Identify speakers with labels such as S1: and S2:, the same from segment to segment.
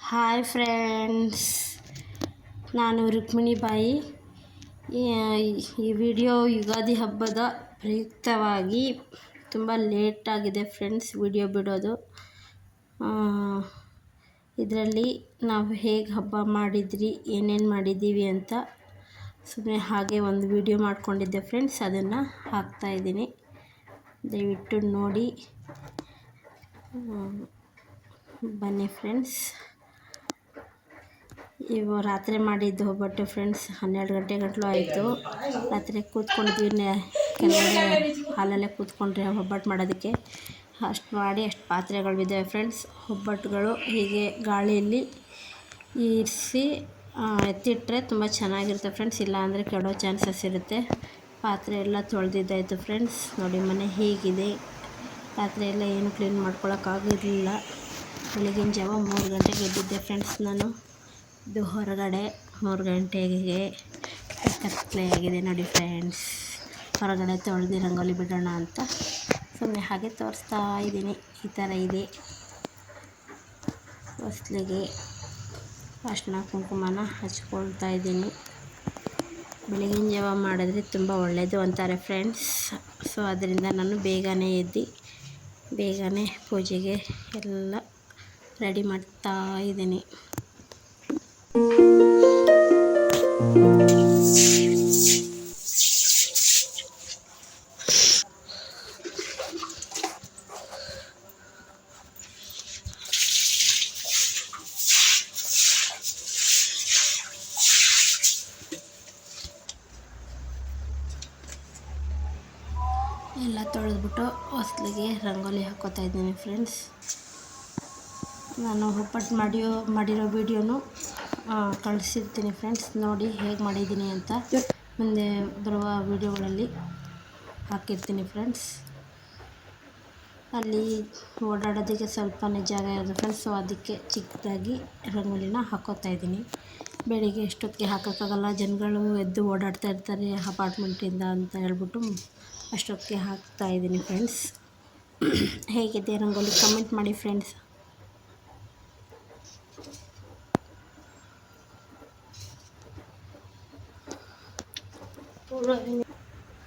S1: Hi friends, ನಾನು ರುಕ್ಮಿಣಿ ಬಾಯಿ. ಈ ವಿಡಿಯೋ ಯುಗಾದಿ ಹಬ್ಬದ ಪ್ರಯುಕ್ತವಾಗಿ ತುಂಬ ಲೇಟಾಗಿದೆ ಫ್ರೆಂಡ್ಸ್ ವಿಡಿಯೋ ಬಿಡೋದು. ಇದರಲ್ಲಿ ನಾವು ಹೇಗೆ ಹಬ್ಬ ಮಾಡಿದ್ರಿ, ಏನೇನು ಮಾಡಿದ್ದೀವಿ ಅಂತ ಸುಮ್ಮನೆ ಹಾಗೆ ಒಂದು ವಿಡಿಯೋ ಮಾಡ್ಕೊಂಡಿದ್ದೆ ಫ್ರೆಂಡ್ಸ್. ಅದನ್ನು ಹಾಕ್ತಾಯಿದ್ದೀನಿ, ದಯವಿಟ್ಟು ನೋಡಿ. ಬನ್ನಿ ಫ್ರೆಂಡ್ಸ್. ಇವು ರಾತ್ರಿ ಮಾಡಿದ್ದು ಒಬ್ಬಟ್ಟು ಫ್ರೆಂಡ್ಸ್. 12 ಗಂಟೆ ಗಂಟಲು ಆಯಿತು. ರಾತ್ರಿ ಕೂತ್ಕೊಂಡಿದ್ವಿ, ಕೆಲವೊಂದು ಹಾಲಲ್ಲೇ ಕೂತ್ಕೊಂಡ್ರೆ ಒಬ್ಬಟ್ಟು ಮಾಡೋದಕ್ಕೆ. ಅಷ್ಟು ಮಾಡಿ ಅಷ್ಟು ಪಾತ್ರೆಗಳು ಬಿದ್ದಾವೆ ಫ್ರೆಂಡ್ಸ್. ಒಬ್ಬಟ್ಟುಗಳು ಹೀಗೆ ಗಾಳಿಯಲ್ಲಿ ಇರಿಸಿ ಎತ್ತಿಟ್ಟರೆ ತುಂಬ ಚೆನ್ನಾಗಿರುತ್ತೆ ಫ್ರೆಂಡ್ಸ್. ಇಲ್ಲ ಅಂದರೆ ಕೆಡೋ ಚಾನ್ಸಸ್ ಇರುತ್ತೆ. ಪಾತ್ರೆ ಎಲ್ಲ ತೊಳೆದಿದ್ದಾಯಿತು ಫ್ರೆಂಡ್ಸ್. ನೋಡಿ ಮನೆ ಹೇಗಿದೆ. ರಾತ್ರಿ ಎಲ್ಲ ಏನು ಕ್ಲೀನ್ ಮಾಡ್ಕೊಳಕ್ಕಾಗಿರಲಿಲ್ಲ. ಬೆಳಗಿನ ಜಾವ 3 ಗಂಟೆಗೆ ಎದ್ದಿದ್ದೆ ಫ್ರೆಂಡ್ಸ್ ನಾನು. ಇದು ಹೊರಗಡೆ 3 ಗಂಟೆಗೆ ಕತ್ತಲೆಯಾಗಿದೆ ನೋಡಿ ಫ್ರೆಂಡ್ಸ್. ಹೊರಗಡೆ ತೊಳೆದು ರಂಗೋಲಿ ಬಿಡೋಣ ಅಂತ ಸುಮ್ಮನೆ ಹಾಗೆ ತೋರಿಸ್ತಾ ಇದ್ದೀನಿ. ಈ ಥರ ಇದೆ. ಹೊಸ್ಲಿಗೆ ಅರಿಶಿನ ಕುಂಕುಮನ ಹಚ್ಕೊಳ್ತಾ ಇದ್ದೀನಿ. ಬೆಳಗಿನ ಜಾವ ಮಾಡಿದ್ರೆ ತುಂಬ ಒಳ್ಳೆಯದು ಅಂತಾರೆ ಫ್ರೆಂಡ್ಸ್. ಸೊ ಅದರಿಂದ ನಾನು ಬೇಗನೆ ಎದ್ದು ಬೇಗನೆ ಪೂಜೆಗೆ ಎಲ್ಲ ರೆಡಿ ಮಾಡ್ತಾ ಇದ್ದೀನಿ. ಎಲ್ಲ ತೊಳೆದ್ಬಿಟ್ಟು ಹೊಸ್ಲಿಗೆ ರಂಗೋಲಿ ಹಾಕ್ಕೋತಾ ಇದ್ದೀನಿ ಫ್ರೆಂಡ್ಸ್. ನಾನು ಒಬ್ಬಟ್ಟು ಮಾಡಿರೋ ವೀಡಿಯೋನು ಕಳಿಸಿರ್ತೀನಿ ಫ್ರೆಂಡ್ಸ್. ನೋಡಿ ಹೇಗೆ ಮಾಡಿದ್ದೀನಿ ಅಂತ ಮುಂದೆ ಬರುವ ವೀಡಿಯೋಗಳಲ್ಲಿ ಹಾಕಿರ್ತೀನಿ ಫ್ರೆಂಡ್ಸ್. ಅಲ್ಲಿ ಓಡಾಡೋದಕ್ಕೆ ಸ್ವಲ್ಪನೇ ಜಾಗ ಇರೋದು ಫ್ರೆಂಡ್ಸ್. ಸೊ ಅದಕ್ಕೆ ಚಿಕ್ಕದಾಗಿ ರಂಗೋಲಿನ ಹಾಕ್ಕೋತಾ ಇದ್ದೀನಿ. ಬೆಳಿಗ್ಗೆ ಎಷ್ಟೊತ್ತಿಗೆ ಹಾಕೋಕ್ಕಾಗಲ್ಲ, ಜನಗಳು ಎದ್ದು ಓಡಾಡ್ತಾ ಇರ್ತಾರೆ ಅಪಾರ್ಟ್ಮೆಂಟಿಂದ ಅಂತ ಹೇಳ್ಬಿಟ್ಟು ಅಷ್ಟೊತ್ತಿಗೆ ಹಾಕ್ತಾಯಿದ್ದೀನಿ ಫ್ರೆಂಡ್ಸ್. ಹೇಗಿದೆ ರಂಗೋಲಿ ಕಮೆಂಟ್ ಮಾಡಿ ಫ್ರೆಂಡ್ಸ್.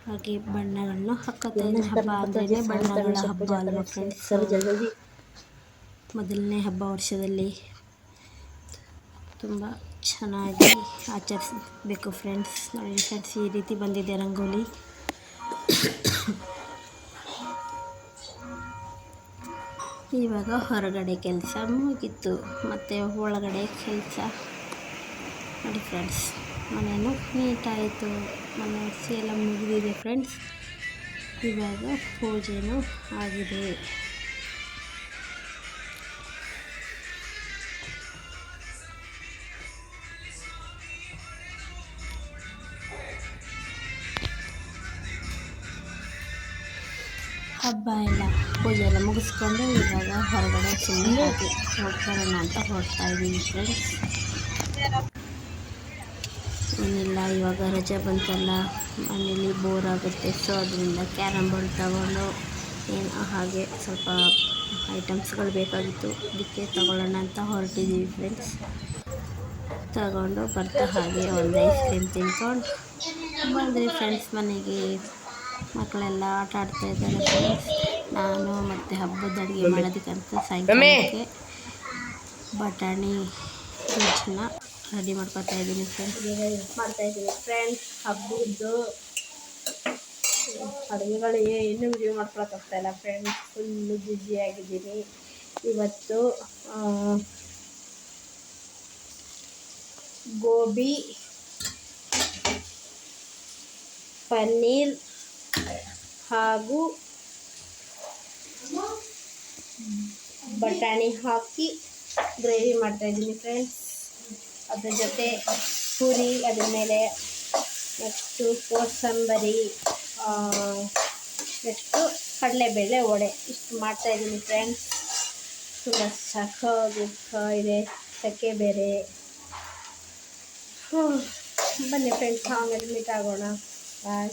S1: ಹಾಗೆ ಬಣ್ಣಗಳನ್ನು ಹಾಕ್ಕೋತಾ ಇದ್ದೀನಿ. ಹಬ್ಬ ಅಂದ್ರೆ ಬಣ್ಣಗಳ ಹಬ್ಬ ಅಲ್ವಾ ಫ್ರೆಂಡ್ಸ್. ಮೊದಲನೇ ಹಬ್ಬ ವರ್ಷದಲ್ಲಿ ತುಂಬ ಚೆನ್ನಾಗಿ ಆಚರಿಸಬೇಕು ಫ್ರೆಂಡ್ಸ್. ನೋಡಿ ಫ್ರೆಂಡ್ಸ್, ಈ ರೀತಿ ಬಂದಿದೆ ರಂಗೋಲಿ. ಇವಾಗ ಹೊರಗಡೆ ಕೆಲಸ ಮುಗೀತು, ಮತ್ತು ಒಳಗಡೆ ಕೆಲಸ ನೋಡಿ ಫ್ರೆಂಡ್ಸ್. ಮನೆಯೂ ನೀಟಾಯಿತು, ಮನೆ ಒರೆಸಿ ಎಲ್ಲ ಮುಗಿದಿದೆ ಫ್ರೆಂಡ್ಸ್. ಇವಾಗ ಪೂಜೆನೂ ಆಗಿದೆ. ಹಬ್ಬ ಎಲ್ಲ ಪೂಜೆ ಎಲ್ಲ ಮುಗಿಸ್ಕೊಂಡು ಇವಾಗ ಹೊರಗಡೆ ಸುಮ್ಮನೆ ಹಾಕಿ ಹೋಗ್ಬರೋಣ ಅಂತ ಹೊರಡ್ತಾ ಇದ್ದೀನಿ ಫ್ರೆಂಡ್ಸ್. ಏನಿಲ್ಲ, ಇವಾಗ ರಜೆ ಬಂತಲ್ಲ, ಮನೇಲಿ ಬೋರ್ ಆಗುತ್ತೆ. ಸೊ ಅದರಿಂದ ಕ್ಯಾರಮ್ ಬೋರ್ಡ್ ತಗೊಂಡು ಹಾಗೆ ಸ್ವಲ್ಪ ಐಟಮ್ಸ್ಗಳು ಬೇಕಾಗಿತ್ತು, ಅದಕ್ಕೆ ತಗೊಳ್ಳೋಣ ಅಂತ ಹೊರಟಿದ್ದೀವಿ ಫ್ರೆಂಡ್ಸ್. ತಗೊಂಡು ಬರ್ತಾ ಹಾಗೆ ಒಂದು ಐಸ್ ಕ್ರೀಮ್ ತಿನ್ಕೊಂಡು ಬಂದ್ರಿ ಫ್ರೆಂಡ್ಸ್ ಮನೆಗೆ. ಮಕ್ಕಳೆಲ್ಲ ಆಟ ಆಡ್ತಾ ಇದ್ದಾರೆ ಫ್ರೆಂಡ್ಸ್. ನಾನು ಮತ್ತು ಹಬ್ಬದ ಅಡುಗೆ ಮಾಡೋದಕ್ಕಂತ ಸಾಯಂಕಾಲಕ್ಕೆ ಬಟಾಣಿ ಗೊಜ್ಜನ್ನ ರೆಡಿ ಮಾಡ್ಕೊತಾ ಇದ್ದೀನಿ ಫ್ರೆಂಡ್ಸ್. ಹಬ್ಬದ್ದು ಅಡುಗೆಗಳು ಏನು ವಿಡಿಯೋ ಮಾಡ್ಕೊಳಕ್ಕಾಗ್ತಾಯಿಲ್ಲ ಫ್ರೆಂಡ್ಸ್. ಫುಲ್ಲು ಬ್ಯುಸಿಯಾಗಿದ್ದೀನಿ ಇವತ್ತು. ಗೋಬಿ, ಪನ್ನೀರ್ ಹಾಗೂ ಬಟಾಣಿ ಹಾಕಿ ಗ್ರೇವಿ ಮಾಡ್ತಾಯಿದ್ದೀನಿ ಫ್ರೆಂಡ್ಸ್. ಅದ್ರ ಜೊತೆ ಪೂರಿ, ಅದ್ರ ಮೇಲೆ ನೆಕ್ಸ್ಟು ಕೋಸಂಬರಿ, ನೆಕ್ಸ್ಟು ಕಡಲೆಬೇಳೆ ವಡೆ, ಇಷ್ಟು ಮಾಡ್ತಾಯಿದ್ದೀನಿ ಫ್ರೆಂಡ್ಸ್. ತುಂಬ ಇದೆ, ಚಕ್ಕೆ ಬೇರೆ. ಬನ್ನಿ ಫ್ರೆಂಡ್ಸ್, ಆಮೇಲೆ ಮೀಟ್ ಆಗೋಣ. ಬಾಯ್.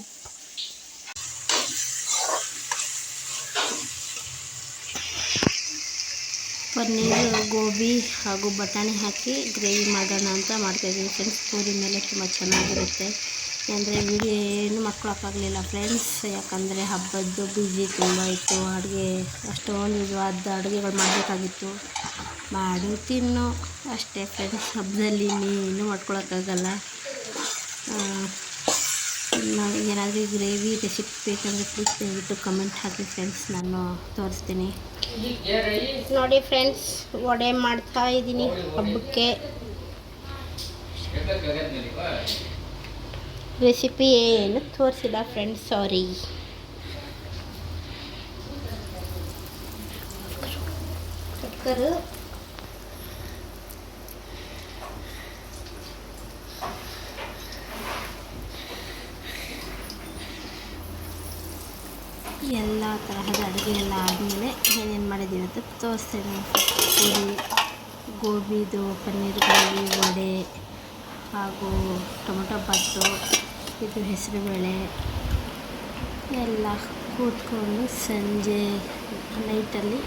S1: ಪನ್ನೀರ್ ಗೋಬಿ ಹಾಗೂ ಬಟಾಣಿ ಹಾಕಿ ಗ್ರೇವಿ ಮಾಡೋಣ ಅಂತ ಮಾಡ್ತಾಯಿದ್ದೀನಿ ಫ್ರೆಂಡ್ಸ್. ಪೂರಿ ಮೇಲೆ ತುಂಬ ಚೆನ್ನಾಗಿರುತ್ತೆ. ಅಂದರೆ ವಿಡಿಯೋ ಏನು ಮಾಡ್ಕೊಳಕ್ಕಾಗಲಿಲ್ಲ ಫ್ರೆಂಡ್ಸ್, ಯಾಕಂದರೆ ಹಬ್ಬದ್ದು ಬ್ಯುಸಿ ತುಂಬ ಇತ್ತು. ಅಡುಗೆ ಅಷ್ಟೊಂದು ವಿಧವಾದ ಅಡುಗೆಗಳು ಮಾಡಬೇಕಾಗಿತ್ತು. ಮಾಡು ತಿನ್ನು ಅಷ್ಟೇ ಫ್ರೆಂಡ್ಸ್. ಹಬ್ಬದಲ್ಲಿ ಇನ್ನೇನು ಮಾಡ್ಕೊಳಕ್ಕಾಗಲ್ಲ. ಏನಾದರೂ ಗ್ರೇವಿ ರೆಸಿಪಿ ಬೇಕಂದರೆ ಪ್ಲೀಸ್ ದಯವಿಟ್ಟು ಕಮೆಂಟ್ ಹಾಕಿ ಫ್ರೆಂಡ್ಸ್, ನಾನು ತೋರಿಸ್ತೀನಿ. ನೋಡಿ ಫ್ರೆಂಡ್ಸ್, ವಡೆ ಮಾಡ್ತಾ ಇದ್ದೀನಿ ಹಬ್ಬಕ್ಕೆ. ರೆಸಿಪಿ ಏನು ತೋರಿಸಿಲ್ಲ ಫ್ರೆಂಡ್ಸ್, ಸಾರಿ. ಕಟ್ಕರು ಎಲ್ಲ ತರಹದ ಅಡುಗೆ ಎಲ್ಲ ಆದಮೇಲೆ ಏನೇನು ಮಾಡಿದ್ದೀವಿ ಅಂತ ತೋರಿಸ್ತೇನೆ. ಪೂರಿ, ಗೋಬಿದು ಪನ್ನೀರ್ ಗ್ರೇವಿ, ವಡೆ ಹಾಗೂ ಟೊಮೊಟೊ ಬಾತು, ಇದು ಹೆಸರುಬೇಳೆ ಎಲ್ಲ ಕೂತ್ಕೊಂಡು ಸಂಜೆ ನೈಟಲ್ಲಿ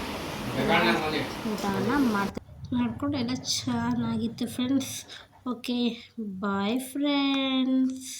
S1: ಊಟವನ್ನು ಮಾಡ್ಕೊಂಡು ಎಲ್ಲ ಚೆನ್ನಾಗಿತ್ತು ಫ್ರೆಂಡ್ಸ್. Okay, bye friends.